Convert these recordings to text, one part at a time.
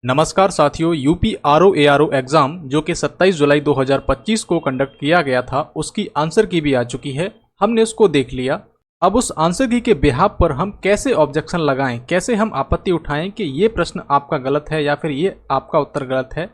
नमस्कार साथियों, UP RO exam जो कि 27 जुलाई 2025 को कंडक्ट किया गया था, उसकी आंसर की भी आ चुकी है। हमने उसको देख लिया। अब उस आंसर की के बिहाफ पर हम कैसे ऑब्जेक्शन लगाएं, कैसे हम आपत्ति उठाएं कि ये प्रश्न आपका गलत है या फिर ये आपका उत्तर गलत है,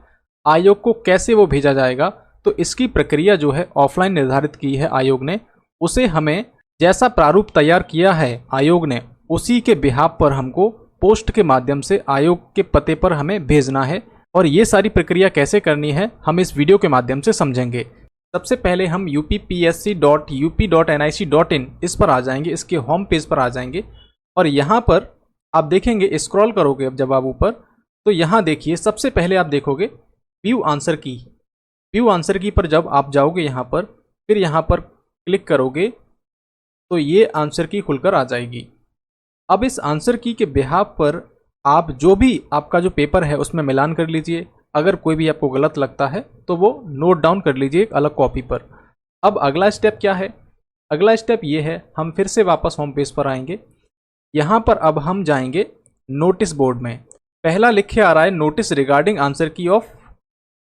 आयोग को कैसे वो भेजा जाएगा। तो इसकी प्रक्रिया जो है ऑफलाइन निर्धारित की है आयोग ने। उसे हमें जैसा प्रारूप तैयार किया है आयोग ने, उसी के बिहाफ पर हमको पोस्ट के माध्यम से आयोग के पते पर हमें भेजना है। और ये सारी प्रक्रिया कैसे करनी है हम इस वीडियो के माध्यम से समझेंगे। सबसे पहले हम uppsc.up.nic.in इस पर आ जाएंगे, इसके होम पेज पर आ जाएंगे। और यहाँ पर आप देखेंगे, स्क्रॉल करोगे अब जब आप ऊपर, तो यहाँ देखिए सबसे पहले आप देखोगे व्यू आंसर की। व्यू आंसर की पर जब आप जाओगे यहाँ पर, फिर यहाँ पर क्लिक करोगे तो ये आंसर की खुलकर आ जाएगी। अब इस आंसर की के बिहाफ पर आप जो भी आपका जो पेपर है उसमें मिलान कर लीजिए। अगर कोई भी आपको गलत लगता है तो वो नोट डाउन कर लीजिए एक अलग कॉपी पर। अब अगला स्टेप क्या है? अगला स्टेप ये है, हम फिर से वापस होम पेज पर आएंगे। यहाँ पर अब हम जाएंगे नोटिस बोर्ड में। पहला लिखे आ रहा है नोटिस रिगार्डिंग आंसर की ऑफ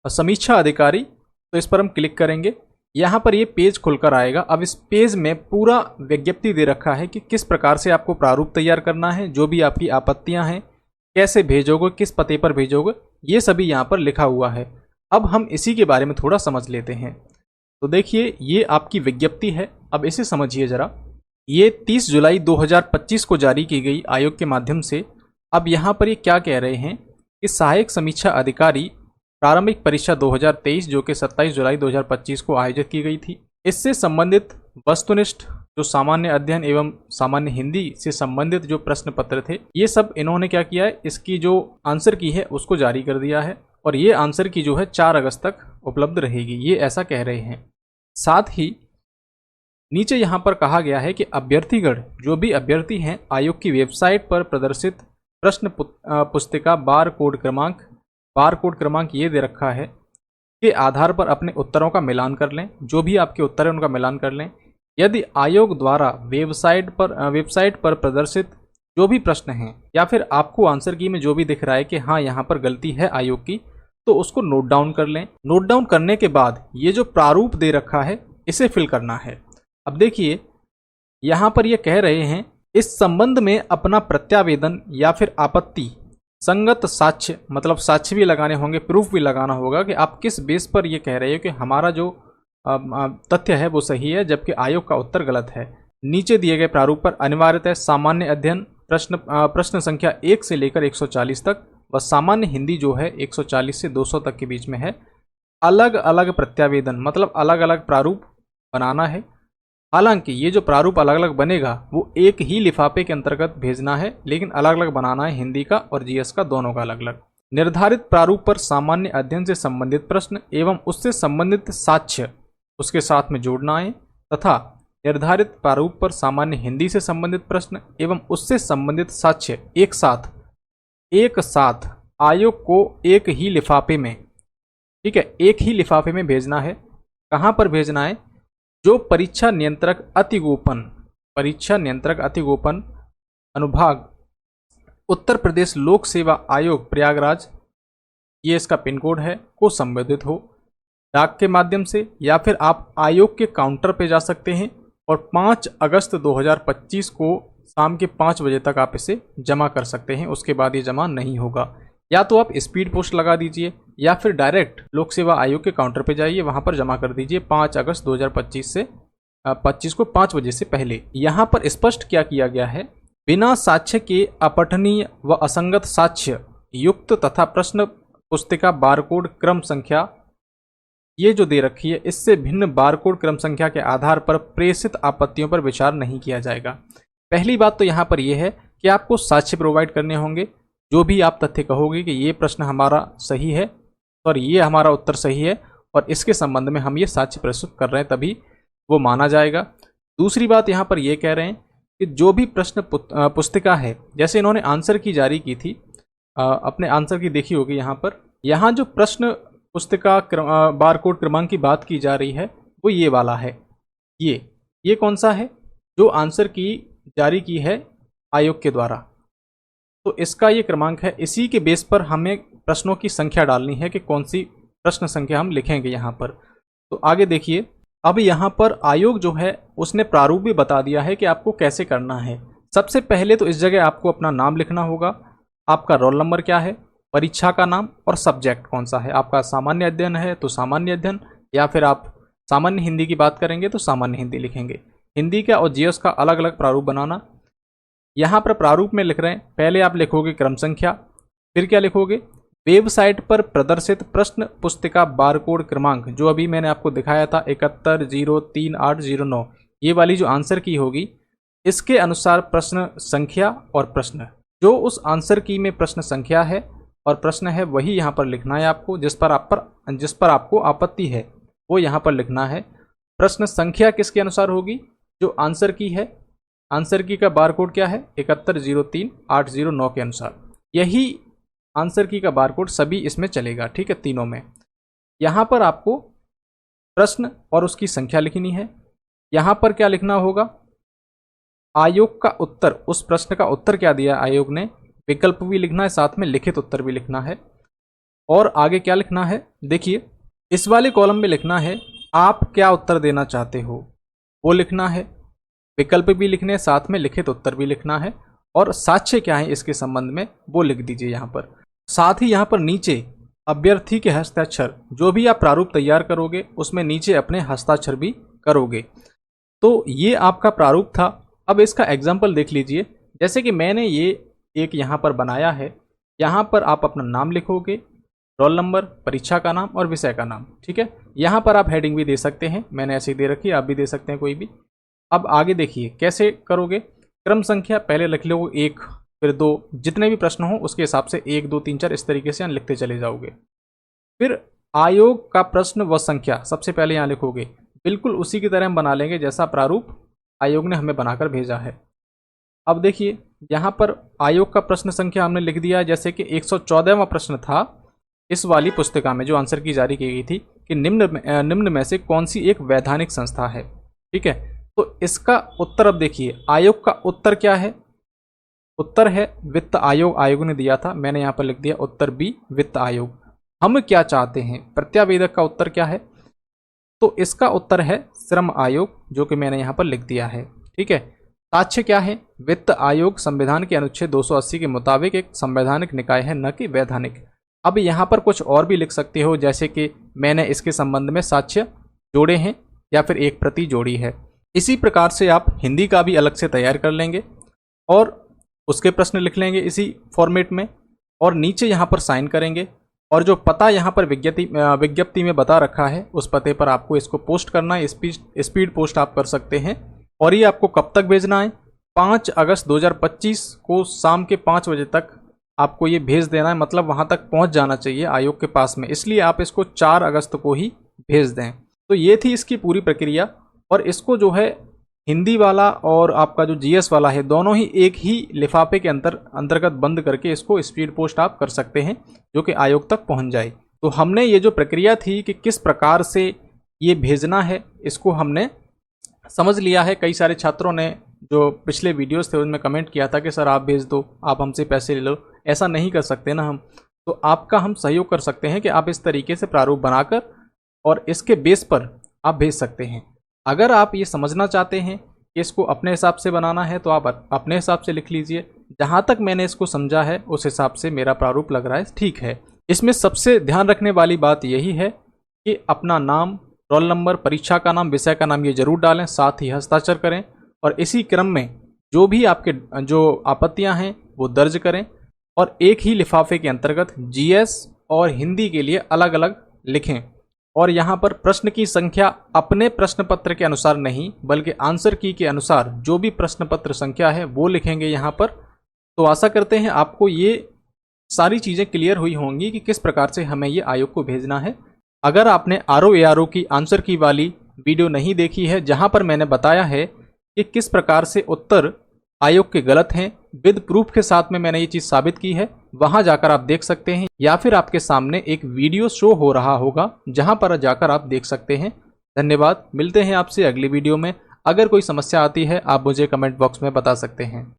समीक्षा अधिकारी, तो इस पर हम क्लिक करेंगे। यहाँ पर ये पेज खुलकर आएगा। अब इस पेज में पूरा विज्ञप्ति दे रखा है कि किस प्रकार से आपको प्रारूप तैयार करना है, जो भी आपकी आपत्तियां हैं, कैसे भेजोगे, किस पते पर भेजोगे, ये सभी यहाँ पर लिखा हुआ है। अब हम इसी के बारे में थोड़ा समझ लेते हैं। तो देखिए, ये आपकी विज्ञप्ति है। अब इसे समझिए जरा। ये 30 जुलाई 2025 को जारी की गई आयोग के माध्यम से। अब यहाँ पर ये क्या कह रहे हैं कि सहायक समीक्षा अधिकारी प्रारंभिक परीक्षा 2023 जो कि 27 जुलाई 2025 को आयोजित की गई थी, इससे संबंधित वस्तुनिष्ठ जो सामान्य अध्ययन एवं सामान्य हिंदी से संबंधित जो प्रश्न पत्र थे, ये सब इन्होंने क्या किया है, इसकी जो आंसर की है उसको जारी कर दिया है। और ये आंसर की जो है 4 अगस्त तक उपलब्ध रहेगी, ये ऐसा कह रहे हैं। साथ ही नीचे यहाँ पर कहा गया है कि अभ्यर्थीगण जो भी अभ्यर्थी हैं, आयोग की वेबसाइट पर प्रदर्शित प्रश्न पुस्तिका बार कोड क्रमांक ये दे रखा है के आधार पर अपने उत्तरों का मिलान कर लें। जो भी आपके उत्तर है उनका मिलान कर लें। यदि आयोग द्वारा वेबसाइट पर प्रदर्शित जो भी प्रश्न हैं या फिर आपको आंसर की में जो भी दिख रहा है कि हाँ यहाँ पर गलती है आयोग की, तो उसको नोट डाउन कर लें। नोट डाउन करने के बाद ये जो प्रारूप दे रखा है इसे फिल करना है। अब देखिए, यहाँ पर ये कह रहे हैं इस संबंध में अपना प्रत्यावेदन या फिर आपत्ति संगत साक्ष्य, मतलब साक्ष्य भी लगाने होंगे, प्रूफ भी लगाना होगा कि आप किस बेस पर ये कह रहे हो कि हमारा जो तथ्य है वो सही है जबकि आयोग का उत्तर गलत है। नीचे दिए गए प्रारूप पर अनिवार्यतः सामान्य अध्ययन प्रश्न संख्या 1 से लेकर 140 तक व सामान्य हिंदी जो है 140 से 200 तक के बीच में है। अलग अलग प्रत्यावेदन मतलब अलग अलग प्रारूप बनाना है। हालांकि ये जो प्रारूप अलग अलग बनेगा वो एक ही लिफाफे के अंतर्गत भेजना है, लेकिन अलग अलग बनाना है, हिंदी का और जीएस का दोनों का अलग अलग। निर्धारित प्रारूप पर सामान्य अध्ययन से संबंधित प्रश्न एवं उससे संबंधित साक्ष्य उसके साथ में जोड़ना है तथा निर्धारित प्रारूप पर सामान्य हिंदी से संबंधित प्रश्न एवं उससे संबंधित साक्ष्य एक साथ आयोग को एक ही लिफाफे में, ठीक है, एक ही लिफाफे में भेजना है। कहाँ पर भेजना है? जो परीक्षा नियंत्रक अतिगोपन अनुभाग उत्तर प्रदेश लोक सेवा आयोग प्रयागराज, ये इसका पिन कोड है, को संबोधित हो। डाक के माध्यम से या फिर आप आयोग के काउंटर पे जा सकते हैं और 5 अगस्त 2025 को शाम के 5 बजे तक आप इसे जमा कर सकते हैं। उसके बाद ये जमा नहीं होगा। या तो आप स्पीड पोस्ट लगा दीजिए या फिर डायरेक्ट लोक सेवा आयोग के काउंटर पे जाइए, वहां पर जमा कर दीजिए 5 अगस्त 2025 से 25 को 5 बजे से पहले। यहाँ पर स्पष्ट क्या किया गया है, बिना साक्ष्य के अपठनीय व असंगत साक्ष्य युक्त तथा प्रश्न पुस्तिका बारकोड क्रम संख्या ये जो दे रखी है, इससे भिन्न बारकोड क्रम संख्या के आधार पर प्रेषित आपत्तियों पर विचार नहीं किया जाएगा। पहली बात तो यहाँ पर यह है कि आपको साक्ष्य प्रोवाइड करने होंगे। जो भी आप तथ्य कहोगे कि ये प्रश्न हमारा सही है और ये हमारा उत्तर सही है और इसके संबंध में हम ये साक्ष्य प्रस्तुत कर रहे हैं, तभी वो माना जाएगा। दूसरी बात यहाँ पर ये कह रहे हैं कि जो भी प्रश्न पुस्तिका है, जैसे इन्होंने आंसर की जारी की थी, अपने आंसर की देखी होगी यहाँ पर, यहाँ जो प्रश्न पुस्तिका बारकोड क्रमांक की बात की जा रही है वो ये वाला है। ये कौन सा है? जो आंसर की जारी की है आयोग के द्वारा। तो इसका ये क्रमांक है। इसी के बेस पर हमें प्रश्नों की संख्या डालनी है कि कौन सी प्रश्न संख्या हम लिखेंगे यहाँ पर। तो आगे देखिए, अब यहाँ पर आयोग जो है उसने प्रारूप भी बता दिया है कि आपको कैसे करना है। सबसे पहले तो इस जगह आपको अपना नाम लिखना होगा, आपका रोल नंबर क्या है, परीक्षा का नाम और सब्जेक्ट कौन सा है। आपका सामान्य अध्ययन है तो सामान्य अध्ययन, या फिर आप सामान्य हिंदी की बात करेंगे तो सामान्य हिंदी लिखेंगे। हिंदी का और जीएस का अलग अलग प्रारूप बनाना। यहाँ पर प्रारूप में लिख रहे हैं, पहले आप लिखोगे क्रम संख्या, फिर क्या लिखोगे, वेबसाइट पर प्रदर्शित प्रश्न पुस्तिका बारकोड क्रमांक, जो अभी मैंने आपको दिखाया था 71033809, ये वाली जो आंसर की होगी इसके अनुसार प्रश्न संख्या और प्रश्न, जो उस आंसर की में प्रश्न संख्या है और प्रश्न है वही यहाँ पर लिखना है आपको। जिस पर आपको आपत्ति है वो यहाँ पर लिखना है। प्रश्न संख्या किसके अनुसार होगी, जो आंसर की है, आंसर की का बारकोड क्या है 71033809 के अनुसार। यही आंसर की का बारकोड सभी इसमें चलेगा, ठीक है, तीनों में। यहाँ पर आपको प्रश्न और उसकी संख्या लिखनी है। यहाँ पर क्या लिखना होगा, आयोग का उत्तर, उस प्रश्न का उत्तर क्या दिया आयोग ने, विकल्प भी लिखना है, साथ में लिखित उत्तर भी लिखना है। और आगे क्या लिखना है, देखिए इस वाले कॉलम में लिखना है आप क्या उत्तर देना चाहते हो, वो लिखना है, विकल्प भी लिखने, साथ में लिखित उत्तर भी लिखना है, और साक्ष्य क्या है इसके संबंध में वो लिख दीजिए यहाँ पर। साथ ही यहाँ पर नीचे अभ्यर्थी के हस्ताक्षर, जो भी आप प्रारूप तैयार करोगे उसमें नीचे अपने हस्ताक्षर भी करोगे। तो ये आपका प्रारूप था। अब इसका एग्जाम्पल देख लीजिए, जैसे कि मैंने ये एक यहाँ पर बनाया है। यहाँ पर आप अपना नाम लिखोगे, रोल नंबर, परीक्षा का नाम और विषय का नाम, ठीक है। यहाँ पर आप हेडिंग भी दे सकते हैं, मैंने ऐसे ही दे रखी है, आप भी दे सकते हैं कोई भी। अब आगे देखिए कैसे करोगे, क्रम संख्या पहले लिख लो 1, फिर 2, जितने भी प्रश्न हो उसके हिसाब से 1 2 3 4 इस तरीके से यहाँ लिखते चले जाओगे। फिर आयोग का प्रश्न व संख्या सबसे पहले यहाँ लिखोगे, बिल्कुल उसी की तरह हम बना लेंगे जैसा प्रारूप आयोग ने हमें बनाकर भेजा है। अब देखिए यहाँ पर आयोग का प्रश्न संख्या हमने लिख दिया, जैसे कि 114वां प्रश्न था इस वाली पुस्तिका में जो आंसर की जारी की गई थी कि निम्न में से कौन सी एक वैधानिक संस्था है, ठीक है। तो इसका उत्तर अब देखिए, आयोग का उत्तर क्या है, उत्तर है वित्त आयोग, आयोग ने दिया था, मैंने यहाँ पर लिख दिया उत्तर बी वित्त आयोग। हम क्या चाहते हैं, प्रत्यावेदक का उत्तर क्या है, तो इसका उत्तर है श्रम आयोग, जो कि मैंने यहाँ पर लिख दिया है, ठीक है। साक्ष्य क्या है, वित्त आयोग संविधान के अनुच्छेद 280 के मुताबिक एक संवैधानिक निकाय है, न कि वैधानिक। अब यहाँ पर कुछ और भी लिख सकते हो, जैसे कि मैंने इसके संबंध में साक्ष्य जोड़े हैं या फिर एक प्रति जोड़ी है। इसी प्रकार से आप हिंदी का भी अलग से तैयार कर लेंगे और उसके प्रश्न लिख लेंगे इसी फॉर्मेट में, और नीचे यहाँ पर साइन करेंगे, और जो पता यहाँ पर विज्ञप्ति में बता रखा है उस पते पर आपको इसको पोस्ट करना है। स्पीड पोस्ट आप कर सकते हैं। और ये आपको कब तक भेजना है, 5 अगस्त 2025 को शाम के 5 बजे तक आपको ये भेज देना है, मतलब वहाँ तक पहुँच जाना चाहिए आयोग के पास में, इसलिए आप इसको 4 अगस्त को ही भेज दें। तो ये थी इसकी पूरी प्रक्रिया। और इसको जो है हिंदी वाला और आपका जो जीएस वाला है, दोनों ही एक ही लिफाफे के अंतर्गत बंद करके इसको स्पीड पोस्ट आप कर सकते हैं, जो कि आयोग तक पहुंच जाए। तो हमने ये जो प्रक्रिया थी कि किस प्रकार से ये भेजना है, इसको हमने समझ लिया है। कई सारे छात्रों ने जो पिछले वीडियोस थे उनमें कमेंट किया था कि सर आप भेज दो, आप हमसे पैसे ले लो। ऐसा नहीं कर सकते ना हम, तो आपका हम सहयोग कर सकते हैं कि आप इस तरीके से प्रारूप बनाकर और इसके बेस पर आप भेज सकते हैं। अगर आप ये समझना चाहते हैं कि इसको अपने हिसाब से बनाना है तो आप अपने हिसाब से लिख लीजिए। जहाँ तक मैंने इसको समझा है उस हिसाब से मेरा प्रारूप लग रहा है ठीक है। इसमें सबसे ध्यान रखने वाली बात यही है कि अपना नाम, रोल नंबर, परीक्षा का नाम, विषय का नाम ये जरूर डालें, साथ ही हस्ताक्षर करें, और इसी क्रम में जो भी आपके जो आपत्तियां हैं वो दर्ज करें, और एक ही लिफाफे के अंतर्गत जीएस और हिंदी के लिए अलग अलग लिखें। और यहाँ पर प्रश्न की संख्या अपने प्रश्न पत्र के अनुसार नहीं बल्कि आंसर की के अनुसार जो भी प्रश्न पत्र संख्या है वो लिखेंगे यहाँ पर। तो आशा करते हैं आपको ये सारी चीज़ें क्लियर हुई होंगी कि किस प्रकार से हमें ये आयोग को भेजना है। अगर आपने आरओ की आंसर की वाली वीडियो नहीं देखी है, जहाँ पर मैंने बताया है कि किस प्रकार से उत्तर आयोग के गलत हैं, विद प्रूफ के साथ में मैंने ये चीज़ साबित की है, वहां जाकर आप देख सकते हैं, या फिर आपके सामने एक वीडियो शो हो रहा होगा जहां पर जाकर आप देख सकते हैं। धन्यवाद, मिलते हैं आपसे अगली वीडियो में। अगर कोई समस्या आती है आप मुझे कमेंट बॉक्स में बता सकते हैं।